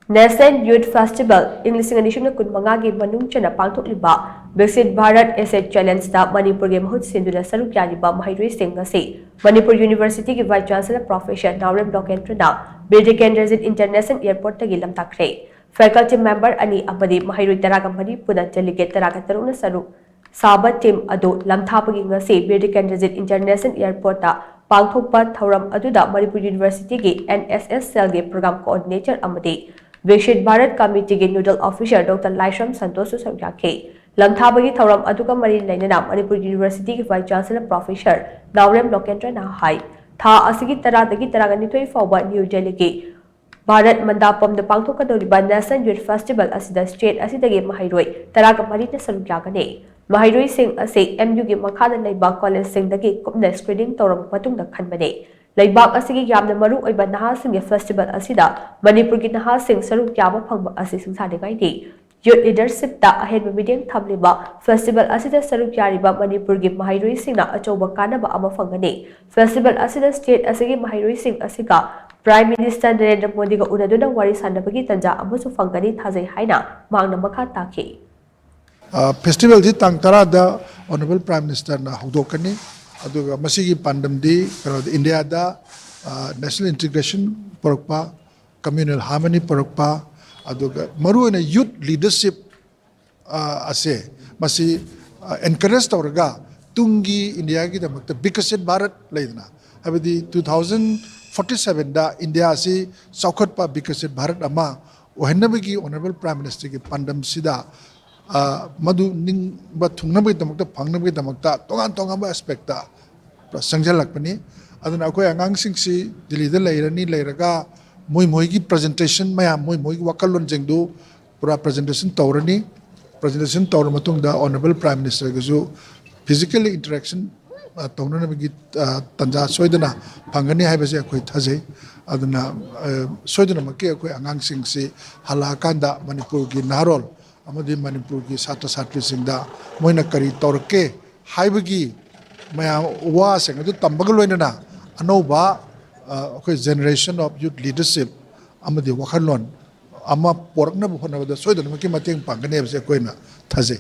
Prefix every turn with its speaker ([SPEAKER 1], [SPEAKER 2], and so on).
[SPEAKER 1] National Youth Festival English Edition Kunmangagi manung channa pangthokliba Viksit Bharat Essay Challenge da Manipur ge Mahut Sinduna Saruk Yariba Maheiroi sing ngasi Manipur University ge Vice Chancellor Professor Naorem Lokendra na Bir Tikendrajit International Airport tagi Lamthakhre faculty member ani abadi Maheiroi taraga Manipur delegate taraga taruna Saruk Saba team ado lamthapagi ngasi Bir Tikendrajit International Airport da pangthokpa thauram aduda Manipur University ge NSS cell ge program coordinator amadi Viksit Bharat Committee ge Nodal Officer Dr. Laishram Santosh Saryake Lamthabagi Thauram Aduka Mari Lainana Manipur University ge Vice Chancellor Professor Naorem Lokendra na hai Tha asigi taradagi taraganithoi fawba New Delhi ge Bharat Mandapam da pangthokadoriba National Youth Festival asida state asidagi Maheiroi taraga mari na saruk yagane Maheiroi sing ase MU ge makhada leiba college sing dagi kupna screening tawram matungda khanbane Laibak asigi yamna maru oiba nahasing ge festival asida Manipur gi nahasing saruk yaba phangba asi singsadegai ni youth leadership ta ahenba meeting thamliba festival asida saruk yariba Manipur gi Maheiroi singna achoba kanaba ama phangani festival asida state asigi Maheiroi sing asiga Prime Minister Narendra Modi ga unaduna wari sanabagi tanja amusu phangani thajai haina mangna makha takhi
[SPEAKER 2] Festival ji tang tara da Honorable Prime Minister na hudokani aduga masigi pandam di India da national integration porokpa communal harmony porokpa aduga maru na youth leadership ase masi encourage tawraga tungi India gi damakta Viksit Bharat leidna habidi 2047 da India asi saukhatpa Viksit Bharat ama ohenabagi Honorable Prime Minister gi pandam sida madu ning ba thungnabagi damakta phangnabagi damakta tongan ba aspect ta sangjhalakpani aduna akoi angang singsi Delhi da leirani leiraga moi gi presentation maya moi gi wakalon jengdu pura presentation tawrani presentation tawra matung da Honorable Prime Minister gaju physically interaction tawna nabagi tanja soidana phangani haibase akoi thajai aduna soidana makke akoi angang singsi halakanda Manipur gi narol amadi Manipur ki satra satri singda moina kari torke haibagi maya wa sing adu tambaga loinana anoba akhoi generation of youth leadership amadi wakhalon ama porakna bhona da soidana maki mateng pangane bse koina thajai